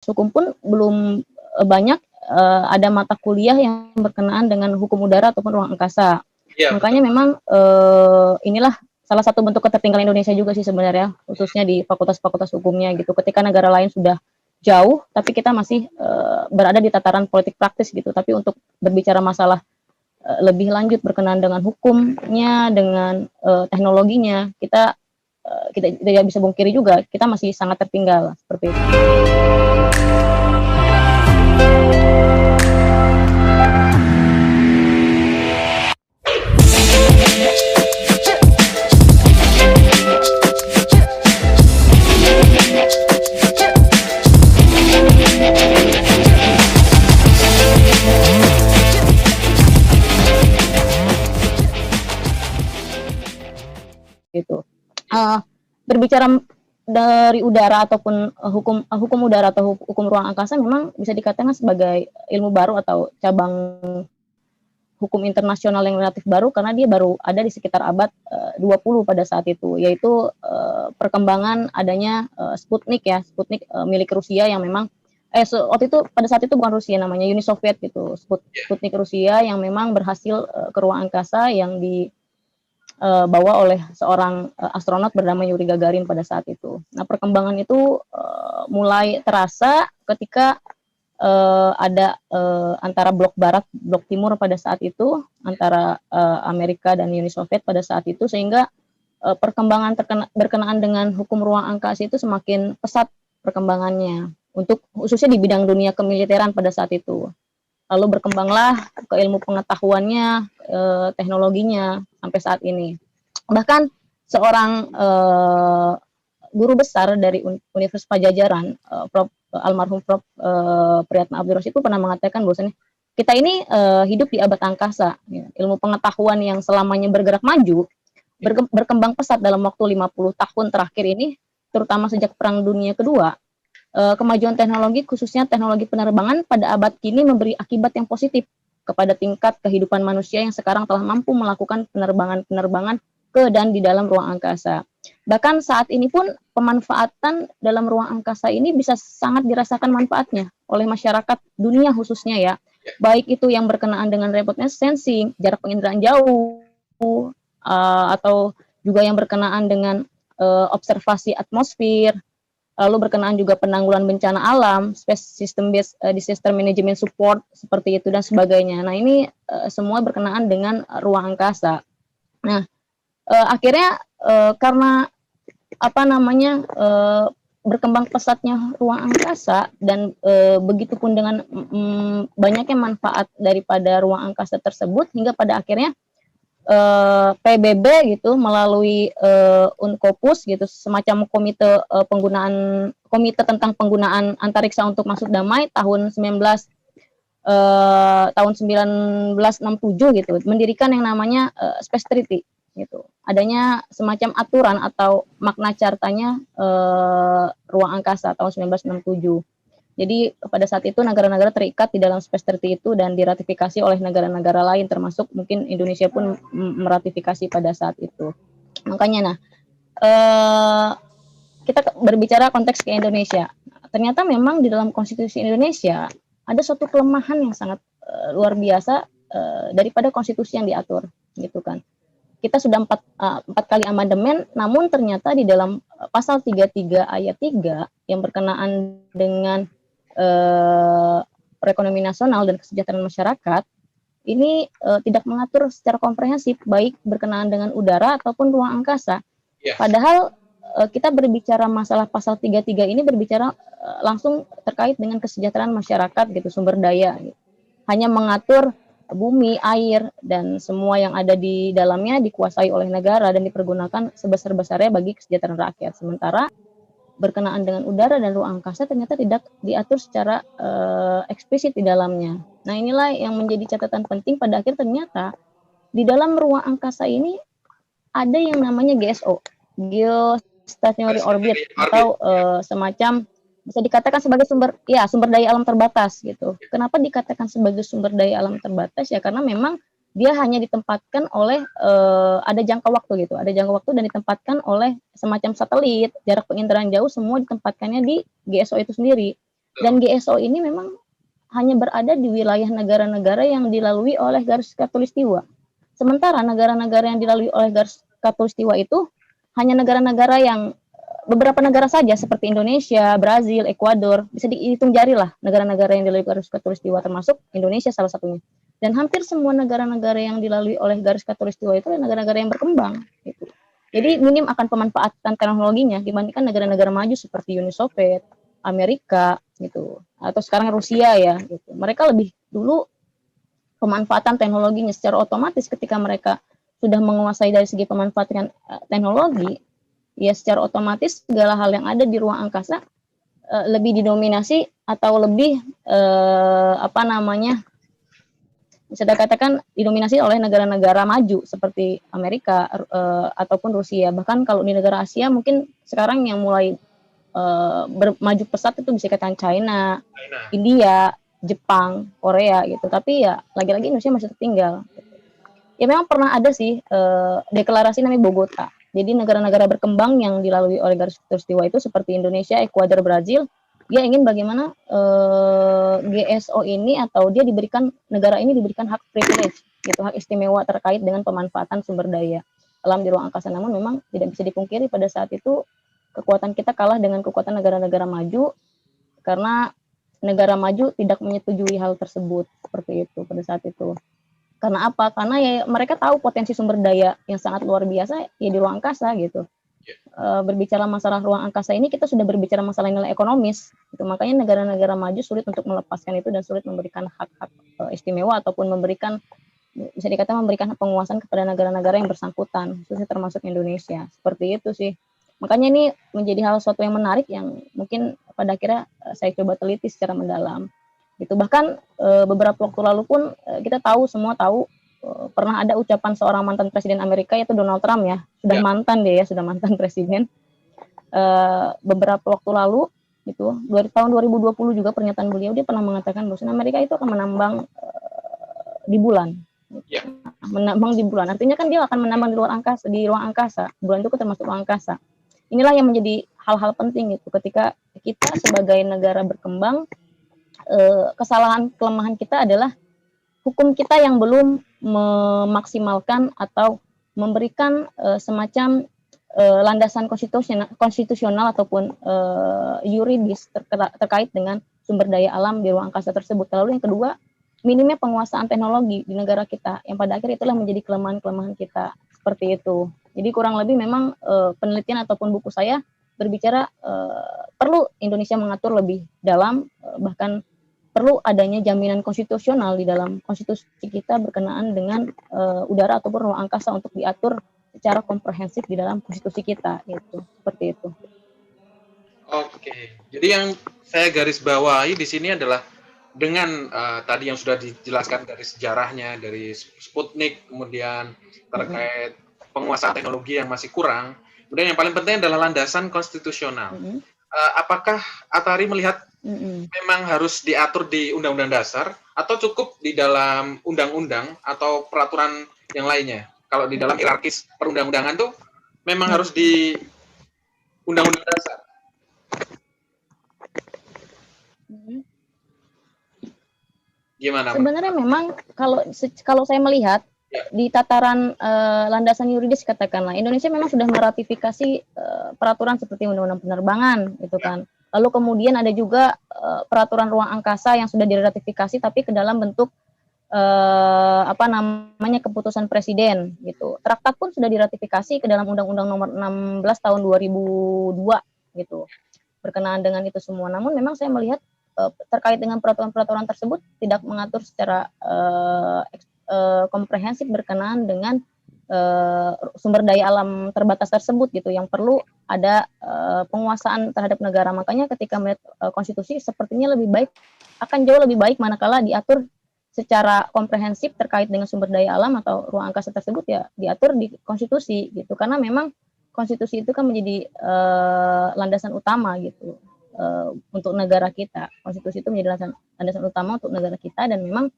Hukum pun belum banyak ada mata kuliah yang berkenaan dengan hukum udara ataupun ruang angkasa. Iya, Makanya betul. memang inilah salah satu bentuk ketertinggalan Indonesia juga sih sebenarnya, khususnya di fakultas-fakultas hukumnya gitu. Ketika negara lain sudah jauh, tapi kita masih berada di tataran politik praktis gitu. Tapi untuk berbicara masalah lebih lanjut berkenaan dengan hukumnya, dengan teknologinya, kita tidak bisa bungkiri juga, kita masih sangat tertinggal seperti itu. Gitu. Berbicara dari udara ataupun hukum udara atau hukum ruang angkasa memang bisa dikatakan sebagai ilmu baru atau cabang hukum internasional yang relatif baru karena dia baru ada di sekitar abad 20 pada saat itu, yaitu perkembangan adanya Sputnik ya, Sputnik milik Rusia yang memang waktu itu pada saat itu bukan Rusia, namanya Uni Soviet gitu, Sputnik Rusia yang memang berhasil ke ruang angkasa yang dibawa oleh seorang astronot bernama Yuri Gagarin pada saat itu. Nah, perkembangan itu mulai terasa ketika ada antara blok barat, blok timur pada saat itu, antara Amerika dan Uni Soviet pada saat itu, sehingga perkembangan berkenaan dengan hukum ruang angkasa itu semakin pesat perkembangannya, untuk khususnya di bidang dunia kemiliteran pada saat itu. Lalu berkembanglah ke ilmu pengetahuannya, teknologinya sampai saat ini. Bahkan seorang guru besar dari Universitas Pajajaran, almarhum Prof. Priyatna Abdurras itu pernah mengatakan bahwasanya kita ini hidup di abad angkasa. Ya. Ilmu pengetahuan yang selamanya bergerak maju, berkembang pesat dalam waktu 50 tahun terakhir ini, terutama sejak Perang Dunia Kedua. Kemajuan teknologi, khususnya teknologi penerbangan pada abad kini memberi akibat yang positif kepada tingkat kehidupan manusia yang sekarang telah mampu melakukan penerbangan-penerbangan ke dan di dalam ruang angkasa. Bahkan saat ini pun pemanfaatan dalam ruang angkasa ini bisa sangat dirasakan manfaatnya oleh masyarakat dunia khususnya ya. Baik itu yang berkenaan dengan remote sensing, jarak penginderaan jauh, atau juga yang berkenaan dengan observasi atmosfer, lalu berkenaan juga penanggulangan bencana alam, system based disaster management support seperti itu dan sebagainya. Nah, ini semua berkenaan dengan ruang angkasa. Nah, akhirnya karena berkembang pesatnya ruang angkasa dan begitupun dengan banyaknya manfaat daripada ruang angkasa tersebut, hingga pada akhirnya PBB gitu melalui Uncopus gitu, semacam komite tentang penggunaan antariksa untuk masuk damai tahun 1967 gitu, mendirikan yang namanya Space Treaty gitu. Adanya semacam aturan atau makna cartanya ruang angkasa tahun 1967. Jadi pada saat itu negara-negara terikat di dalam Space Treaty itu dan diratifikasi oleh negara-negara lain, termasuk mungkin Indonesia pun meratifikasi pada saat itu. Makanya kita berbicara konteks ke Indonesia. Ternyata memang di dalam konstitusi Indonesia ada suatu kelemahan yang sangat luar biasa daripada konstitusi yang diatur gitu kan. Kita sudah empat kali amandemen, namun ternyata di dalam pasal 33 ayat 3 yang berkenaan dengan perekonomian nasional dan kesejahteraan masyarakat, ini tidak mengatur secara komprehensif baik berkenaan dengan udara ataupun ruang angkasa. Padahal kita berbicara masalah pasal 33 ini berbicara langsung terkait dengan kesejahteraan masyarakat gitu, sumber daya gitu. Hanya mengatur bumi, air, dan semua yang ada di dalamnya dikuasai oleh negara dan dipergunakan sebesar-besarnya bagi kesejahteraan rakyat. Sementara berkenaan dengan udara dan ruang angkasa ternyata tidak diatur secara eksplisit di dalamnya. Nah, inilah yang menjadi catatan penting. Pada akhir ternyata di dalam ruang angkasa ini ada yang namanya GSO, Geostationary Orbit, atau semacam bisa dikatakan sebagai sumber daya alam terbatas gitu. Kenapa dikatakan sebagai sumber daya alam terbatas? Ya karena memang dia hanya ditempatkan oleh ada jangka waktu gitu, ada jangka waktu dan ditempatkan oleh semacam satelit, jarak penginderaan jauh, semua ditempatkannya di GSO itu sendiri. Dan GSO ini memang hanya berada di wilayah negara-negara yang dilalui oleh garis khatulistiwa. Sementara negara-negara yang dilalui oleh garis khatulistiwa itu hanya negara-negara yang beberapa negara saja seperti Indonesia, Brazil, Ekuador, bisa dihitung jari lah negara-negara yang dilalui garis khatulistiwa termasuk Indonesia salah satunya. Dan hampir semua negara-negara yang dilalui oleh garis khatulistiwa itu adalah negara-negara yang berkembang gitu. Jadi minim akan pemanfaatan teknologinya dibandingkan negara-negara maju seperti Uni Soviet, Amerika gitu, atau sekarang Rusia ya gitu. Mereka lebih dulu pemanfaatan teknologinya secara otomatis ketika mereka sudah menguasai dari segi pemanfaatan teknologi, ya secara otomatis segala hal yang ada di ruang angkasa lebih didominasi atau lebih apa namanya bisa dikatakan didominasi oleh negara-negara maju seperti Amerika ataupun Rusia. Bahkan kalau di negara Asia mungkin sekarang yang mulai maju pesat itu bisa dikatakan China, India, Jepang, Korea gitu. Tapi ya lagi-lagi Indonesia masih tertinggal. Ya memang pernah ada sih deklarasi namanya Bogota. Jadi negara-negara berkembang yang dilalui oleh garis peristiwa itu seperti Indonesia, Ekuador, Brazil, dia ingin bagaimana GSO ini atau dia diberikan negara ini diberikan hak privilege, gitu, hak istimewa terkait dengan pemanfaatan sumber daya alam di ruang angkasa. Namun memang tidak bisa dipungkiri pada saat itu kekuatan kita kalah dengan kekuatan negara-negara maju karena negara maju tidak menyetujui hal tersebut seperti itu pada saat itu. Karena apa? Karena ya mereka tahu potensi sumber daya yang sangat luar biasa ya di ruang angkasa gitu. Berbicara masalah ruang angkasa ini kita sudah berbicara masalah nilai ekonomis. Gitu. Makanya negara-negara maju sulit untuk melepaskan itu dan sulit memberikan hak-hak istimewa ataupun memberikan bisa dikatakan memberikan penguasaan kepada negara-negara yang bersangkutan, khususnya termasuk Indonesia. Seperti itu sih. Makanya ini menjadi hal suatu yang menarik yang mungkin pada akhirnya saya coba teliti secara mendalam. Gitu. Bahkan beberapa waktu lalu pun kita tahu semua tahu pernah ada ucapan seorang mantan presiden Amerika yaitu Donald Trump ya, sudah mantan dia ya, sudah mantan presiden. Beberapa waktu lalu itu tahun 2020 juga pernyataan beliau dia pernah mengatakan bahwa Amerika itu akan menambang di bulan. Menambang di bulan. Artinya kan dia akan menambang di luar angkasa, di ruang angkasa. Bulan itu kan termasuk ruang angkasa. Inilah yang menjadi hal-hal penting itu ketika kita sebagai negara berkembang kesalahan kelemahan kita adalah hukum kita yang belum memaksimalkan atau memberikan semacam landasan konstitusional ataupun yuridis terkait dengan sumber daya alam di ruang angkasa tersebut. Lalu yang kedua, minimnya penguasaan teknologi di negara kita yang pada akhirnya itulah menjadi kelemahan-kelemahan kita seperti itu. Jadi kurang lebih memang penelitian ataupun buku saya berbicara perlu Indonesia mengatur lebih dalam bahkan perlu adanya jaminan konstitusional di dalam konstitusi kita berkenaan dengan udara ataupun ruang angkasa untuk diatur secara komprehensif di dalam konstitusi kita itu seperti itu. Oke, jadi yang saya garis bawahi di sini adalah dengan tadi yang sudah dijelaskan dari sejarahnya, dari Sputnik, kemudian terkait penguasaan teknologi yang masih kurang, kemudian yang paling penting adalah landasan konstitusional. Apakah Atari melihat memang harus diatur di Undang-Undang Dasar atau cukup di dalam undang-undang atau peraturan yang lainnya? Kalau di dalam hierarkis perundang-undangan tuh memang harus di Undang-Undang Dasar. Gimana? Sebenarnya memang kalau saya melihat di tataran landasan yuridis katakanlah Indonesia memang sudah meratifikasi peraturan seperti Undang-Undang Penerbangan gitu kan. Lalu kemudian ada juga peraturan ruang angkasa yang sudah diratifikasi tapi ke dalam bentuk apa namanya keputusan presiden gitu. Traktat pun sudah diratifikasi ke dalam Undang-Undang Nomor 16 Tahun 2002 gitu. Berkenaan dengan itu semua. Namun memang saya melihat terkait dengan peraturan-peraturan tersebut tidak mengatur secara komprehensif berkenaan dengan sumber daya alam terbatas tersebut gitu yang perlu ada penguasaan terhadap negara. Makanya ketika melihat konstitusi sepertinya lebih baik akan jauh lebih baik manakala diatur secara komprehensif terkait dengan sumber daya alam atau ruang angkasa tersebut ya diatur di konstitusi gitu karena memang konstitusi itu kan menjadi landasan utama gitu untuk negara kita. Konstitusi itu menjadi landasan utama untuk negara kita dan memang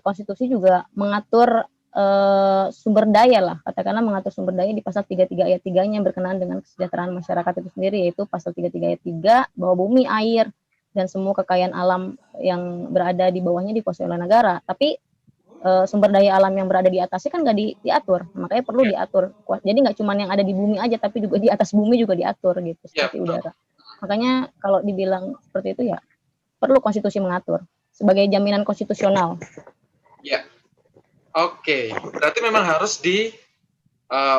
konstitusi juga mengatur sumber daya lah, katakanlah mengatur sumber daya di pasal 33 ayat 3-nya berkenaan dengan kesejahteraan masyarakat itu sendiri, yaitu pasal 33 ayat 3 bahwa bumi, air, dan semua kekayaan alam yang berada di bawahnya dikuasai oleh negara. Tapi sumber daya alam yang berada di atasnya kan nggak diatur, makanya perlu diatur. Jadi nggak cuma yang ada di bumi aja, tapi juga di atas bumi juga diatur gitu, Ya, seperti betul. udara. Makanya kalau dibilang seperti itu ya perlu konstitusi mengatur sebagai jaminan konstitusional. Ya, oke. Berarti memang harus di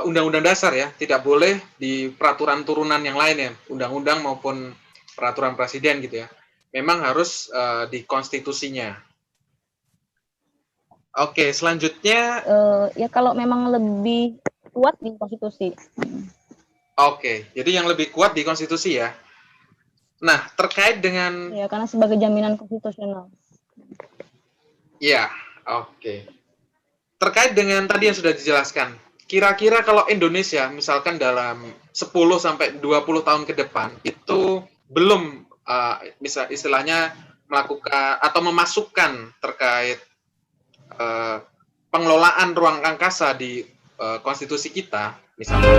undang-undang dasar ya, tidak boleh di peraturan turunan yang lain ya, undang-undang maupun peraturan presiden gitu ya. Memang harus di konstitusinya. Oke, selanjutnya, Ya kalau memang lebih kuat di konstitusi. oke, jadi yang lebih kuat di konstitusi ya. Nah, terkait dengan, Ya karena sebagai jaminan konstitusional. ya, oke. Terkait dengan tadi yang sudah dijelaskan, kira-kira kalau Indonesia misalkan dalam 10 sampai 20 tahun ke depan itu belum misal istilahnya melakukan atau memasukkan terkait pengelolaan ruang angkasa di konstitusi kita, misalnya